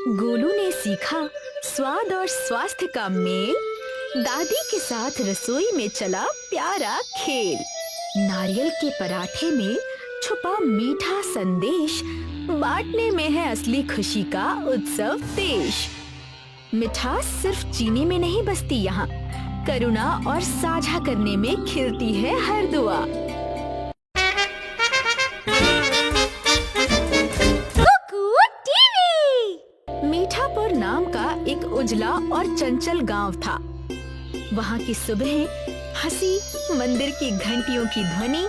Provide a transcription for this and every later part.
गोलू ने सीखा स्वाद और स्वास्थ्य का मेल। दादी के साथ रसोई में चला प्यारा खेल। नारियल के पराठे में छुपा मीठा संदेश, बांटने में है असली खुशी का उत्सव देश। मिठास सिर्फ चीनी में नहीं बसती यहाँ, करुणा और साझा करने में खिलती है हर दुआ। मीठापुर नाम का एक उजला और चंचल गांव था। वहाँ की सुबह हंसी, मंदिर की घंटियों की ध्वनि,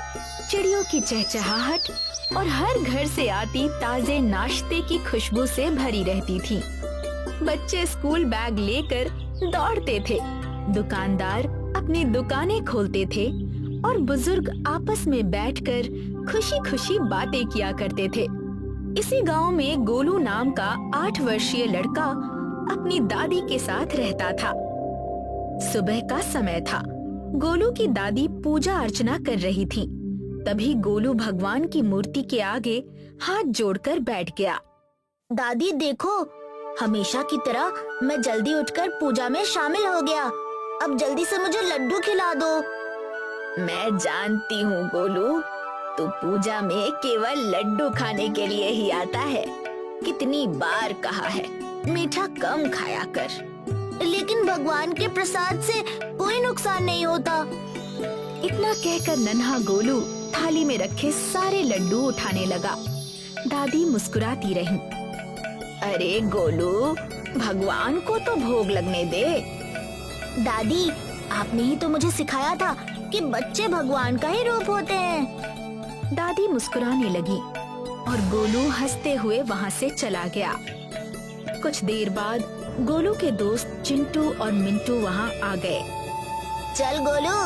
चिड़ियों की चहचहाहट और हर घर से आती ताजे नाश्ते की खुशबू से भरी रहती थी। बच्चे स्कूल बैग लेकर दौड़ते थे, दुकानदार अपनी दुकानें खोलते थे और बुजुर्ग आपस में बैठकर खुशी खुशी बातें किया करते थे। इसी गांव में गोलू नाम का 8 वर्षीय लड़का अपनी दादी के साथ रहता था। सुबह का समय था। गोलू की दादी पूजा अर्चना कर रही थी। तभी गोलू भगवान की मूर्ति के आगे हाथ जोड़कर बैठ गया। दादी देखो, हमेशा की तरह मैं जल्दी उठकर पूजा में शामिल हो गया। अब जल्दी से मुझे लड्डू खिला दो। मैं जानती हूँ गोलू, तू पूजा में केवल लड्डू खाने के लिए ही आता है। कितनी बार कहा है मीठा कम खाया कर। लेकिन भगवान के प्रसाद से कोई नुकसान नहीं होता। इतना कहकर नन्हा गोलू थाली में रखे सारे लड्डू उठाने लगा। दादी मुस्कुराती रही। अरे गोलू, भगवान को तो भोग लगने दे। दादी, आपने ही तो मुझे सिखाया था कि बच्चे भगवान का ही रूप होते हैं। दादी मुस्कुराने लगी और गोलू हंसते हुए वहाँ से चला गया। कुछ देर बाद गोलू के दोस्त चिंटू और मिंटू वहाँ आ गए। चल गोलू,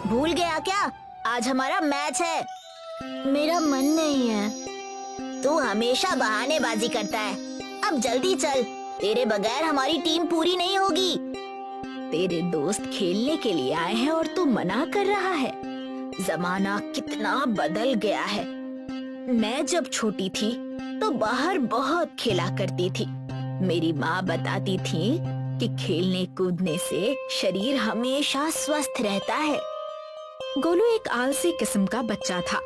भूल गया क्या? आज हमारा मैच है। मेरा मन नहीं है। तू हमेशा बहानेबाजी करता है। अब जल्दी चल, तेरे बगैर हमारी टीम पूरी नहीं होगी। तेरे दोस्त खेलने के लिए आए हैं और तू मना कर रहा है। जमाना कितना बदल गया है। मैं जब छोटी थी तो बाहर बहुत खेला करती थी। मेरी माँ बताती थी कि खेलने कूदने से शरीर हमेशा स्वस्थ रहता है। गोलू एक आलसी किस्म का बच्चा था।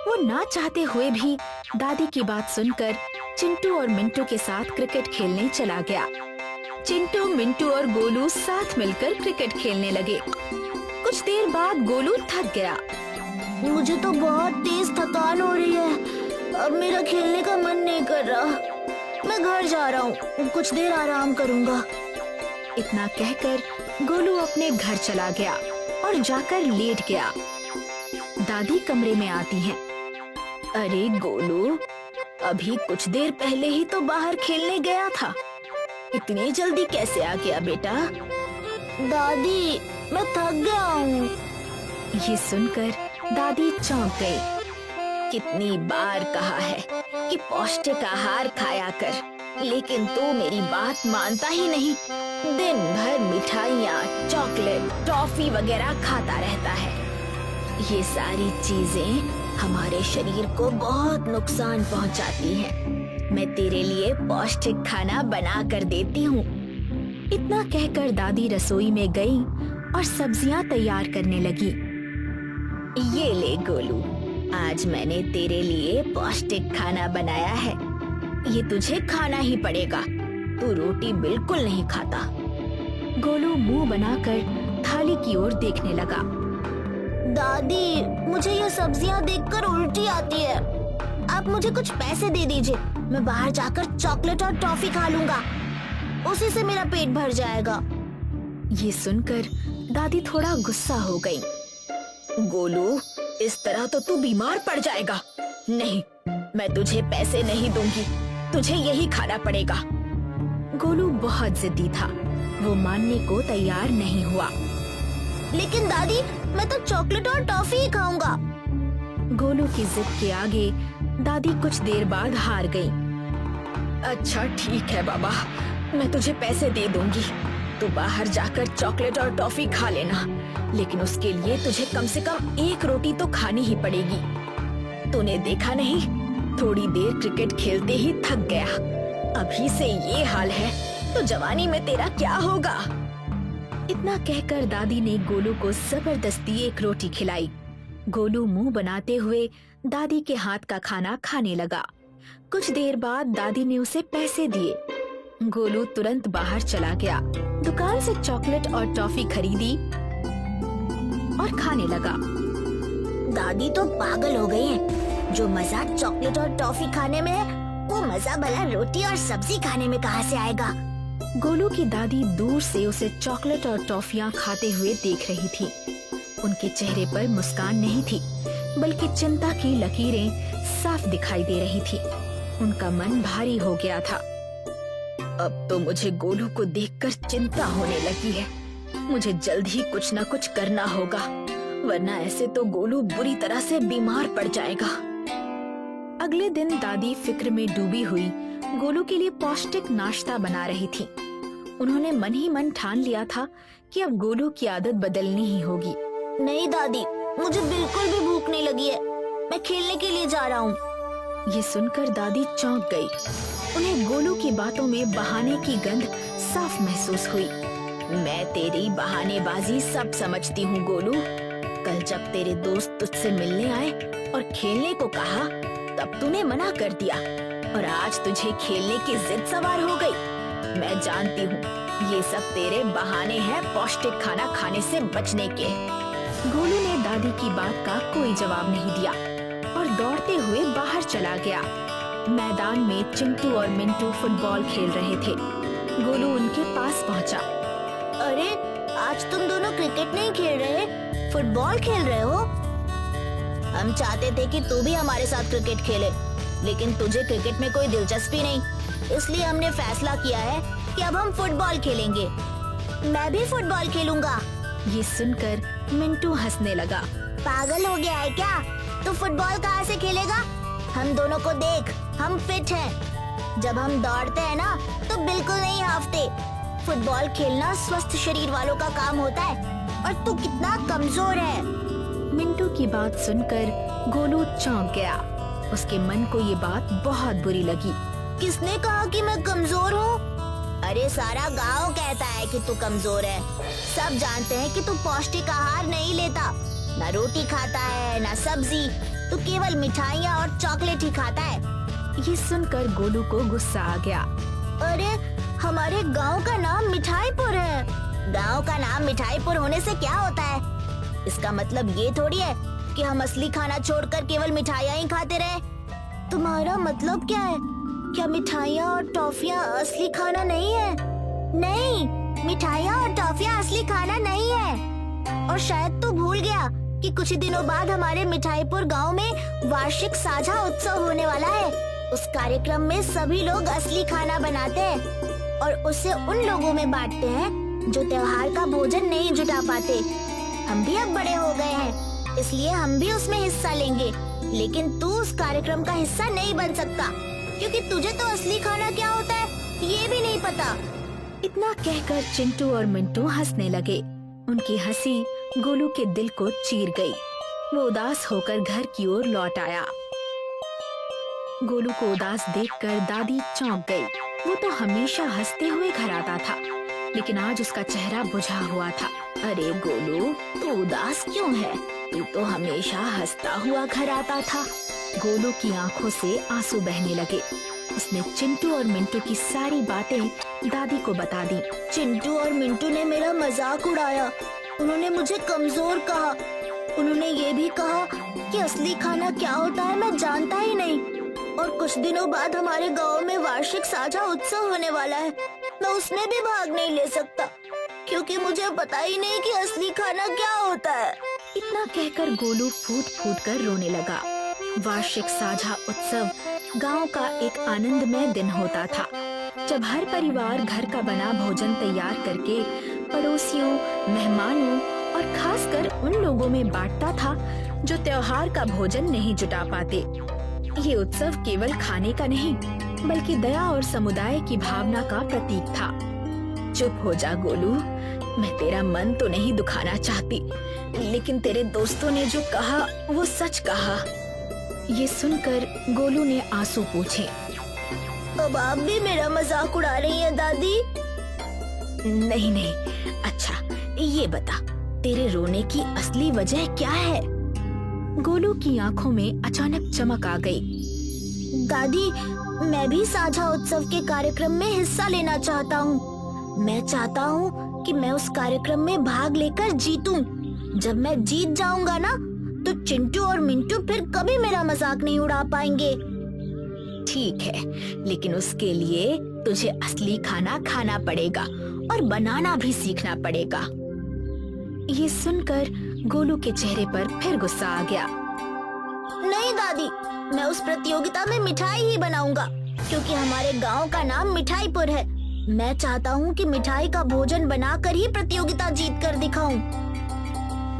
वो ना चाहते हुए भी दादी की बात सुनकर चिंटू और मिंटू के साथ क्रिकेट खेलने चला गया। चिंटू, मिंटू और गोलू साथ मिलकर क्रिकेट खेलने लगे। कुछ देर बाद गोलू थक गया। मुझे तो बहुत तेज थकान हो रही है। अब मेरा खेलने का मन नहीं कर रहा। मैं घर जा रहा हूँ, कुछ देर आराम करूँगा। इतना कहकर गोलू अपने घर चला गया और जाकर लेट गया। दादी कमरे में आती हैं। अरे गोलू, अभी कुछ देर पहले ही तो बाहर खेलने गया था। इतनी जल्दी कैसे आ गया बेटा? दादी, मैं थक गया हूँ। ये सुनकर दादी चौंक गई। कितनी बार कहा है कि पौष्टिक आहार खाया कर, लेकिन तू मेरी बात मानता ही नहीं। दिन भर मिठाइयाँ, चॉकलेट, टॉफी वगैरह खाता रहता है। ये सारी चीजें हमारे शरीर को बहुत नुकसान पहुँचाती हैं। मैं तेरे लिए पौष्टिक खाना बना कर देती हूँ। इतना कहकर दादी रसोई में गई और सब्जियां तैयार करने लगी। ये ले गोलू, आज मैंने तेरे लिए पौष्टिक खाना बनाया है। ये तुझे खाना ही पड़ेगा। तू रोटी बिल्कुल नहीं खाता। गोलू मुंह बनाकर थाली की ओर देखने लगा। दादी, मुझे ये सब्जियां देखकर उल्टी आती है। आप मुझे कुछ पैसे दे दीजिए। मैं बाहर जाकर चॉकलेट और टॉफी खा लूंगा। उसी से मेरा पेट भर जाएगा। ये सुनकर दादी थोड़ा गुस्सा हो गई। गोलू, इस तरह तो तू बीमार पड़ जाएगा। नहीं, मैं तुझे पैसे नहीं दूंगी। तुझे यही खाना पड़ेगा। गोलू बहुत जिद्दी था। वो मानने को तैयार नहीं हुआ। लेकिन दादी, मैं तो चॉकलेट और टॉफी ही खाऊंगा। गोलू की जिद के आगे दादी कुछ देर बाद हार गई। अच्छा ठीक है बाबा, मैं तुझे पैसे दे दूंगी। तू बाहर जाकर चॉकलेट और टॉफी खा लेना, लेकिन उसके लिए तुझे कम से कम 1 रोटी तो खानी ही पड़ेगी। तूने देखा नहीं, थोड़ी देर क्रिकेट खेलते ही थक गया। अभी से ये हाल है तो जवानी में तेरा क्या होगा। इतना कहकर दादी ने गोलू को जबरदस्ती एक रोटी खिलाई। गोलू मुंह बनाते हुए दादी के हाथ का खाना खाने लगा। कुछ देर बाद दादी ने उसे पैसे दिए। गोलू तुरंत बाहर चला गया, दुकान से चॉकलेट और टॉफी खरीदी और खाने लगा। दादी तो पागल हो गई हैं। जो मजा चॉकलेट और टॉफी खाने में है, वो मजा भला रोटी और सब्जी खाने में कहाँ से आएगा। गोलू की दादी दूर से उसे चॉकलेट और टॉफियां खाते हुए देख रही थी। उनके चेहरे पर मुस्कान नहीं थी, बल्कि चिंता की लकीरें साफ दिखाई दे रही थी। उनका मन भारी हो गया था। अब तो मुझे गोलू को देखकर चिंता होने लगी है। मुझे जल्द ही कुछ न कुछ करना होगा, वरना ऐसे तो गोलू बुरी तरह से बीमार पड़ जाएगा। अगले दिन दादी फिक्र में डूबी हुई गोलू के लिए पौष्टिक नाश्ता बना रही थी। उन्होंने मन ही मन ठान लिया था कि अब गोलू की आदत बदलनी ही होगी। नहीं दादी, मुझे बिल्कुल भी भूख नहीं लगी है। मैं खेलने के लिए जा रहा हूँ। ये सुनकर दादी चौंक गई। उन्हें गोलू की बातों में बहाने की गंध साफ महसूस हुई। मैं तेरी बहानेबाजी सब समझती हूँ गोलू। कल जब तेरे दोस्त तुझसे मिलने आए और खेलने को कहा, तब तूने मना कर दिया और आज तुझे खेलने की जिद सवार हो गई। मैं जानती हूँ ये सब तेरे बहाने हैं पौष्टिक खाना खाने से बचने के। गोलू ने दादी की बात का कोई जवाब नहीं दिया और दौड़ते हुए बाहर चला गया। मैदान में चिंटू और मिंटू फुटबॉल खेल रहे थे। गोलू उनके पास पहुंचा। अरे, आज तुम दोनों क्रिकेट नहीं खेल रहे, फुटबॉल खेल रहे हो। हम चाहते थे कि तू भी हमारे साथ क्रिकेट खेले, लेकिन तुझे क्रिकेट में कोई दिलचस्पी नहीं, इसलिए हमने फैसला किया है कि अब हम फुटबॉल खेलेंगे। मैं भी फुटबॉल खेलूंगा। ये सुनकर मिंटू हंसने लगा। पागल हो गया है क्या? तू फुटबॉल कहाँ से खेलेगा? हम दोनों को देख, हम फिट हैं। जब हम दौड़ते हैं ना, तो बिल्कुल नहीं हाफते। फुटबॉल खेलना स्वस्थ शरीर वालों का काम होता है, और तू कितना कमजोर है। मिंटू की बात सुनकर गोलू चौंक गया। उसके मन को ये बात बहुत बुरी लगी। किसने कहा कि मैं कमजोर हूँ? अरे, सारा गांव कहता है कि तू कमजोर है। सब जानते हैं कि तू पौष्टिक आहार नहीं लेता, ना रोटी खाता है ना सब्जी, तू केवल मिठाइयाँ और चॉकलेट ही खाता है। ये सुनकर गोलू को गुस्सा आ गया। अरे, हमारे गांव का नाम मिठाईपुर है। गांव का नाम मिठाईपुर होने से क्या होता है? इसका मतलब ये थोड़ी है कि हम असली खाना छोड़कर केवल मिठाइयाँ ही खाते रहे। तुम्हारा मतलब क्या है? क्या मिठाइयाँ और टॉफियाँ असली खाना नहीं है? नहीं, मिठाइयाँ और टॉफियाँ असली खाना नहीं है। और शायद तू भूल गया कि कुछ ही दिनों बाद हमारे मिठाईपुर गांव में वार्षिक साझा उत्सव होने वाला है। उस कार्यक्रम में सभी लोग असली खाना बनाते हैं और उसे उन लोगों में बांटते हैं जो त्योहार का भोजन नहीं जुटा पाते। हम भी अब बड़े हो गए हैं, इसलिए हम भी उसमें हिस्सा लेंगे, लेकिन तू उस कार्यक्रम का हिस्सा नहीं बन सकता, क्योंकि तुझे तो असली खाना क्या होता है ये भी नहीं पता। इतना कहकर चिंटू और मिंटू हंसने लगे। उनकी हंसी गोलू के दिल को चीर गई। वो उदास होकर घर की ओर लौट आया। गोलू को उदास देखकर दादी चौंक गई। वो तो हमेशा हंसते हुए घर आता था, लेकिन आज उसका चेहरा बुझा हुआ था। अरे गोलू, तू उदास क्यों है? तू तो हमेशा हंसता हुआ घर आता था। गोलू की आंखों से आंसू बहने लगे। उसने चिंटू और मिंटू की सारी बातें दादी को बता दी। चिंटू और मिंटू ने मेरा मजाक उड़ाया। उन्होंने मुझे कमजोर कहा। उन्होंने ये भी कहा कि असली खाना क्या होता है मैं जानता ही नहीं। और कुछ दिनों बाद हमारे गांव में वार्षिक साझा उत्सव होने वाला है। मैं उसमें भी भाग नहीं ले सकता, क्योंकि मुझे पता ही नहीं कि असली खाना क्या होता है। इतना कहकर गोलू फूट फूट कर रोने लगा। वार्षिक साझा उत्सव गांव का एक आनंदमय दिन होता था, जब हर परिवार घर का बना भोजन तैयार करके पड़ोसियों, मेहमानों और खासकर उन लोगों में बांटता था जो त्योहार का भोजन नहीं जुटा पाते। ये उत्सव केवल खाने का नहीं, बल्कि दया और समुदाय की भावना का प्रतीक था। चुप हो जा गोलू, मैं तेरा मन तो नहीं दुखाना चाहती, लेकिन तेरे दोस्तों ने जो कहा वो सच कहा। ये सुनकर गोलू ने आंसू पूछे। अब आप भी मेरा मजाक उड़ा रही हैं दादी। नहीं नहीं, अच्छा ये बता, तेरे रोने की असली वजह क्या है? गोलू की आंखों में अचानक चमक आ गई। दादी, मैं भी साझा उत्सव के कार्यक्रम में हिस्सा लेना चाहता हूँ। मैं चाहता हूँ कि मैं उस कार्यक्रम में भाग लेकर जीतूं। जब मैं जीत जाऊंगा ना, तो चिंटू और मिंटू फिर कभी मेरा मजाक नहीं उड़ा पाएंगे। ठीक है, लेकिन उसके लिए तुझे असली खाना खाना पड़ेगा और बनाना भी सीखना पड़ेगा। ये सुनकर गोलू के चेहरे पर फिर गुस्सा आ गया। नहीं दादी, मैं उस प्रतियोगिता में मिठाई ही बनाऊंगा, क्योंकि हमारे गांव का नाम मिठाईपुर है। मैं चाहता हूँ कि मिठाई का भोजन बनाकर ही प्रतियोगिता जीत कर दिखाऊं।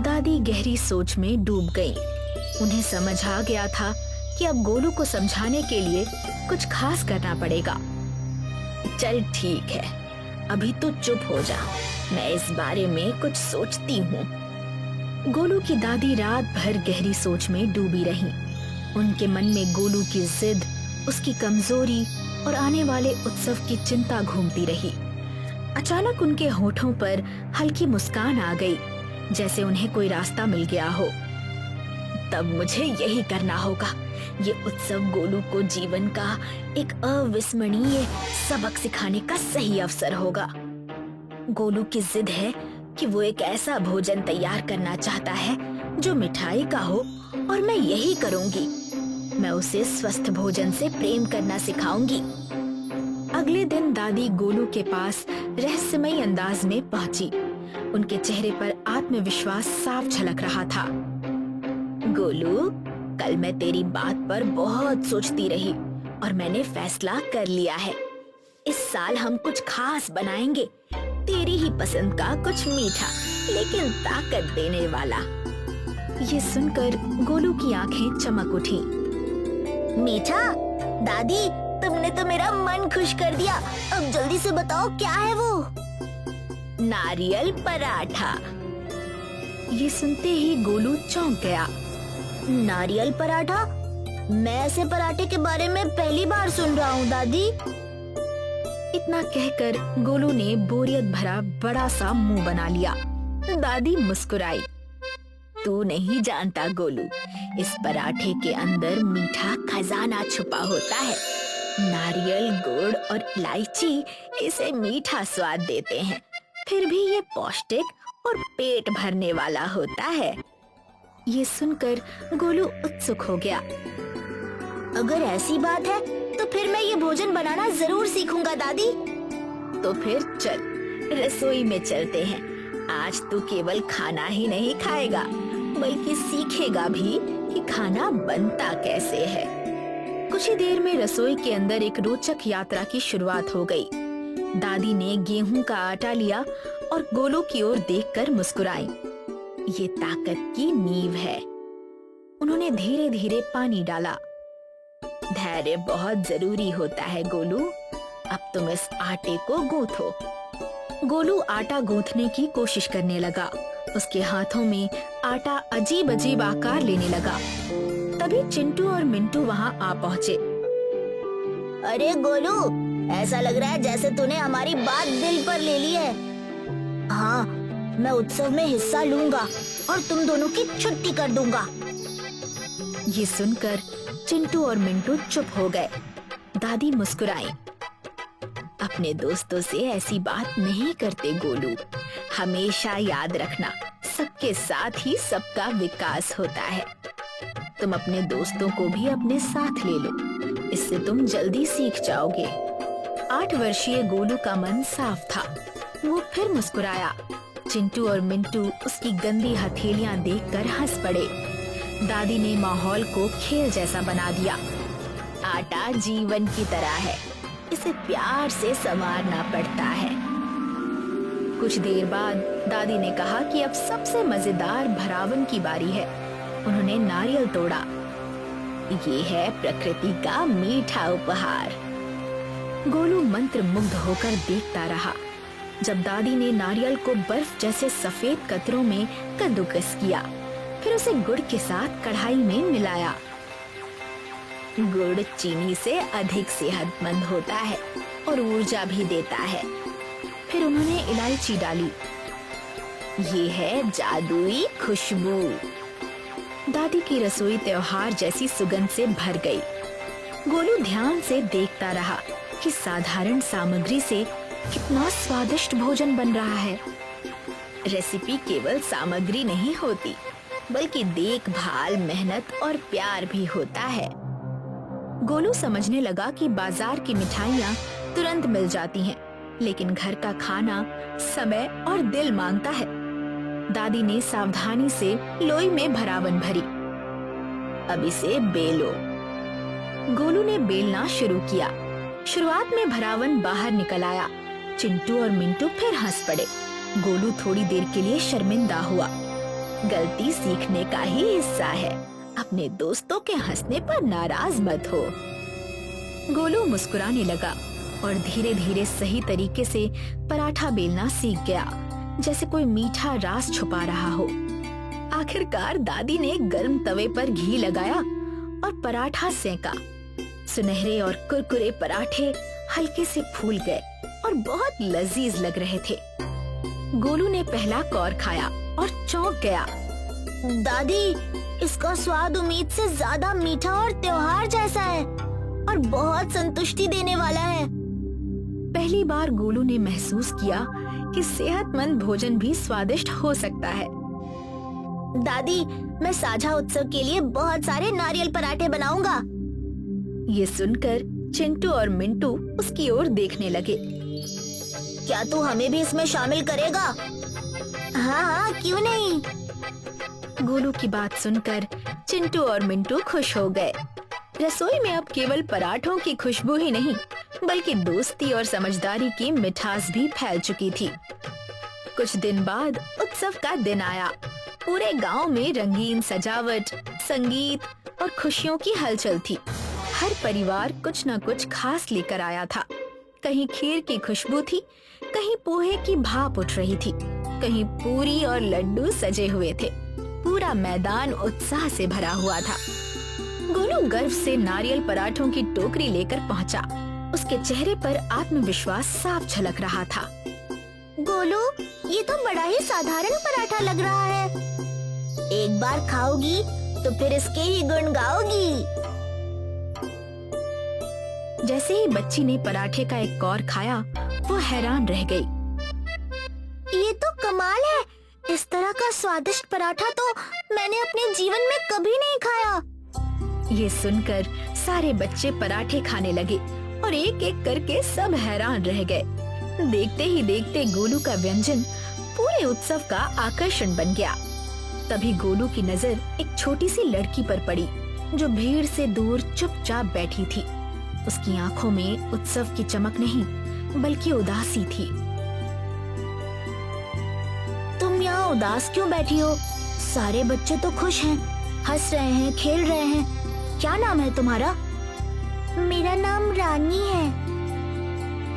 दादी गहरी सोच में डूब गईं। उन्हें समझ आ गया था कि अब गोलू को समझाने के लिए कुछ खास करना पड़ेगा। चल ठीक है, अभी तू चुप हो जा, मैं इस बारे में कुछ सोचती हूँ। गोलू की दादी रात भर गहरी सोच में डूबी रहीं। उनके मन में गोलू की जिद, उसकी कमजोरी और आने वाले उत्सव की चिंता घूमती रही। अचानक उनके होठों पर हल्की मुस्कान आ गई, जैसे उन्हें कोई रास्ता मिल गया हो। तब मुझे यही करना होगा। ये उत्सव गोलू को जीवन का एक अविस्मरणीय सबक सिखाने का सही अवसर होगा। गोलू की जिद है कि वो एक ऐसा भोजन तैयार करना चाहता है जो मिठाई का हो, और मैं यही करूंगी। मैं उसे स्वस्थ भोजन से प्रेम करना सिखाऊंगी। अगले दिन दादी गोलू के पास रहस्यमयी अंदाज में पहुंची। उनके चेहरे पर आत्मविश्वास साफ झलक रहा था। गोलू, कल मैं तेरी बात पर बहुत सोचती रही और मैंने फैसला कर लिया है। इस साल हम कुछ खास बनाएंगे, तेरी ही पसंद का कुछ मीठा लेकिन ताकत देने वाला। ये सुनकर गोलू की आंखें चमक उठी। मीठा? दादी, तुमने तो मेरा मन खुश कर दिया। अब जल्दी से बताओ क्या है वो? नारियल पराठा। ये सुनते ही गोलू चौंक गया। नारियल पराठा? मैं ऐसे पराठे के बारे में पहली बार सुन रहा हूँ दादी। इतना कहकर गोलू ने बोरियत भरा बड़ा सा मुंह बना लिया। दादी मुस्कुराई। तू नहीं जानता गोलू, इस पराठे के अंदर मीठा खजाना छुपा होता है। नारियल, गुड़ और इलायची इसे मीठा स्वाद देते हैं, फिर भी ये पौष्टिक और पेट भरने वाला होता है। ये सुनकर गोलू उत्सुक हो गया। अगर ऐसी बात है तो फिर मैं ये भोजन बनाना जरूर सीखूंगा दादी। तो फिर चल, रसोई में चलते हैं। आज तू केवल खाना ही नहीं खाएगा, बल्कि सीखेगा भी कि खाना बनता कैसे है। कुछ ही देर में रसोई के अंदर एक रोचक यात्रा की शुरुआत हो गई। दादी ने गेहूं का आटा लिया और गोलू की ओर देखकर मुस्कुराई। ये ताकत की नींव है। उन्होंने धीरे धीरे पानी डाला। धैर्य बहुत जरूरी होता है गोलू। अब तुम इस आटे को गूंथो। गोलू आटा गूंथने की कोशिश करने लगा। उसके हाथों में आटा अजीब अजीब आकार लेने लगा। तभी चिंटू और मिंटू वहाँ आ पहुँचे। अरे गोलू, ऐसा लग रहा है जैसे तूने हमारी बात दिल पर ले ली है। हाँ, मैं उत्सव में हिस्सा लूंगा और तुम दोनों की छुट्टी कर दूंगा। ये सुनकर चिंटू और मिंटू चुप हो गए। दादी मुस्कुराई। अपने दोस्तों से ऐसी बात नहीं करते गोलू। हमेशा याद रखना, सबके साथ ही सबका विकास होता है। तुम अपने दोस्तों को भी अपने साथ ले लो, इससे तुम जल्दी सीख जाओगे। 8 वर्षीय गोलू का मन साफ था। वो फिर मुस्कुराया। चिंटू और मिंटू उसकी गंदी हथेलियां देखकर हंस पड़े। दादी ने माहौल को खेल जैसा बना दिया। आटा जीवन की तरह है, इसे प्यार से संवारना पड़ता है। कुछ देर बाद दादी ने कहा कि अब सबसे मजेदार भरावन की बारी है। उन्होंने नारियल तोड़ा। ये है प्रकृति का मीठा उपहार। गोलू मंत्र मुग्ध होकर देखता रहा। जब दादी ने नारियल को बर्फ जैसे सफेद कतरों में कद्दूकस किया, फिर उसे गुड़ के साथ कढ़ाई में मिलाया। गुड़ चीनी से अधिक सेहतमंद होता है और ऊर्जा भी देता है। फिर उन्होंने इलायची डाली। ये है जादुई खुशबू। दादी की रसोई त्योहार जैसी सुगंध से भर गई। गोलू ध्यान से देखता रहा कि साधारण सामग्री से कितना स्वादिष्ट भोजन बन रहा है। रेसिपी केवल सामग्री नहीं होती, बल्कि देखभाल, मेहनत और प्यार भी होता है। गोलू समझने लगा कि बाजार की मिठाइयाँ तुरंत मिल जाती हैं, लेकिन घर का खाना समय और दिल मांगता है। दादी ने सावधानी से लोई में भरावन भरी। अब इसे बेलो। गोलू ने बेलना शुरू किया। शुरुआत में भरावन बाहर निकल आया। चिंटू और मिंटू फिर हंस पड़े। गोलू थोड़ी देर के लिए शर्मिंदा हुआ। गलती सीखने का ही हिस्सा है। अपने दोस्तों के हंसने पर नाराज मत हो। गोलू मुस्कुराने लगा और धीरे धीरे सही तरीके से पराठा बेलना सीख गया, जैसे कोई मीठा राज छुपा रहा हो। आखिरकार दादी ने गर्म तवे पर घी लगाया और पराठा सेंका। सुनहरे और कुरकुरे पराठे हल्के से फूल गए और बहुत लजीज लग रहे थे। गोलू ने पहला कौर खाया और चौंक गया। दादी, इसका स्वाद उम्मीद से ज्यादा मीठा और त्योहार जैसा है और बहुत संतुष्टि देने वाला है। पहली बार गोलू ने महसूस किया कि सेहतमंद भोजन भी स्वादिष्ट हो सकता है। दादी, मैं साझा उत्सव के लिए बहुत सारे नारियल पराठे बनाऊंगा। ये सुनकर चिंटू और मिंटू उसकी ओर देखने लगे। क्या तू हमें भी इसमें शामिल करेगा? हाँ हाँ, क्यों नहीं। गोलू की बात सुनकर चिंटू और मिंटू खुश हो गए। रसोई में अब केवल पराठों की खुशबू ही नहीं, बल्कि दोस्ती और समझदारी की मिठास भी फैल चुकी थी। कुछ दिन बाद उत्सव का दिन आया। पूरे गांव में रंगीन सजावट, संगीत और खुशियों की हलचल थी। हर परिवार कुछ न कुछ खास लेकर आया था। कहीं खीर की खुशबू थी, कहीं पोहे की भाप उठ रही थी, कहीं पूरी और लड्डू सजे हुए थे। पूरा मैदान उत्साह से भरा हुआ था। गोलू गर्व से नारियल पराठों की टोकरी लेकर पहुंचा। उसके चेहरे पर आत्मविश्वास साफ झलक रहा था। गोलू, ये तो बड़ा ही साधारण पराठा लग रहा है। एक बार खाओगी तो फिर इसके ही गुण गाओगी। जैसे ही बच्ची ने पराठे का एक कौर खाया, वो हैरान रह गई। ये तो कमाल है। इस तरह का स्वादिष्ट पराठा तो मैंने अपने जीवन में कभी नहीं खाया। ये सुनकर सारे बच्चे पराठे खाने लगे और एक एक करके सब हैरान रह गए। देखते ही देखते गोलू का व्यंजन पूरे उत्सव का आकर्षण बन गया। तभी गोलू की नजर एक छोटी सी लड़की पर पड़ी, जो भीड़ से दूर चुपचाप बैठी थी। उसकी आंखों में उत्सव की चमक नहीं, बल्कि उदासी थी। तुम यहाँ उदास क्यों बैठी हो? सारे बच्चे तो खुश हैं, हंस रहे हैं, खेल रहे हैं। क्या नाम है तुम्हारा? मेरा नाम रानी है।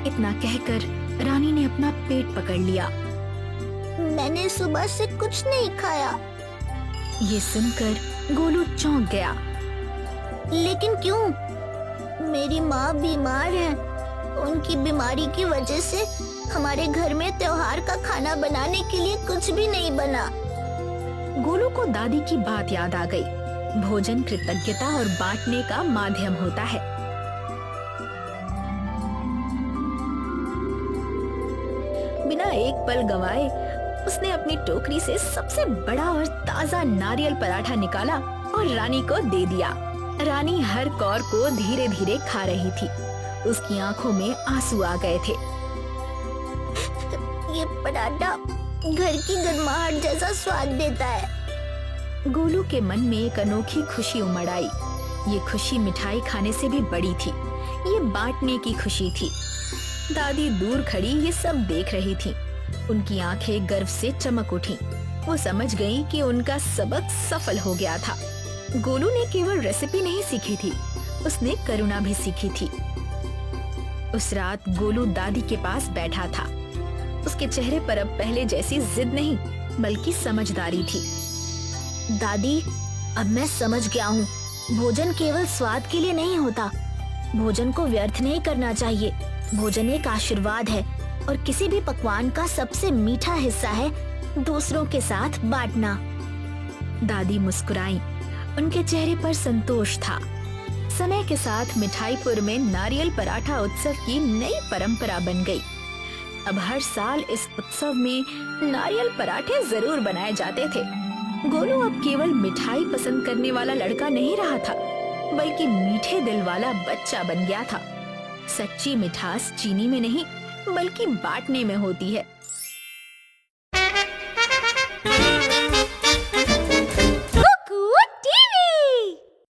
इतना कहकर रानी ने अपना पेट पकड़ लिया। मैंने सुबह से कुछ नहीं खाया। ये सुनकर गोलू चौंक गया। लेकिन क्यों? मेरी माँ बीमार है। उनकी बीमारी की वजह से हमारे घर में त्योहार का खाना बनाने के लिए कुछ भी नहीं बना। गोलू को दादी की बात याद आ गई। भोजन कृतज्ञता और बांटने का माध्यम होता है। बिना एक पल गंवाए उसने अपनी टोकरी से सबसे बड़ा और ताजा नारियल पराठा निकाला और रानी को दे दिया। रानी हर कौर को धीरे धीरे खा रही थी। उसकी आंखों में आंसू आ गए थे। ये पराठा घर की गर्माहट जैसा स्वाद देता है। गोलू के मन में एक अनोखी खुशी उमड़ आई। ये खुशी मिठाई खाने से भी बड़ी थी। ये बांटने की खुशी थी। दादी दूर खड़ी ये सब देख रही थी। उनकी आंखें गर्व से चमक उठी। वो समझ गई कि उनका सबक सफल हो गया था। गोलू ने केवल रेसिपी नहीं सीखी थी, उसने करुणा भी सीखी थी। उस रात गोलू दादी के पास बैठा था। उसके चेहरे पर अब पहले जैसी जिद नहीं, बल्कि समझदारी थी। दादी, अब मैं समझ गया हूँ भोजन केवल स्वाद के लिए नहीं होता। भोजन को व्यर्थ नहीं करना चाहिए। भोजन एक आशीर्वाद है और किसी भी पकवान का सबसे मीठा हिस्सा है दूसरों के साथ बांटना। दादी मुस्कुराई। उनके चेहरे पर संतोष था। समय के साथ मिठाईपुर में नारियल पराठा उत्सव की नई परंपरा बन गई। अब हर साल इस उत्सव में नारियल पराठे जरूर बनाए जाते थे। गोलू अब केवल मिठाई पसंद करने वाला लड़का नहीं रहा था, बल्कि मीठे दिल वाला बच्चा बन गया था। सच्ची मिठास चीनी में नहीं, बल्कि बांटने में होती है।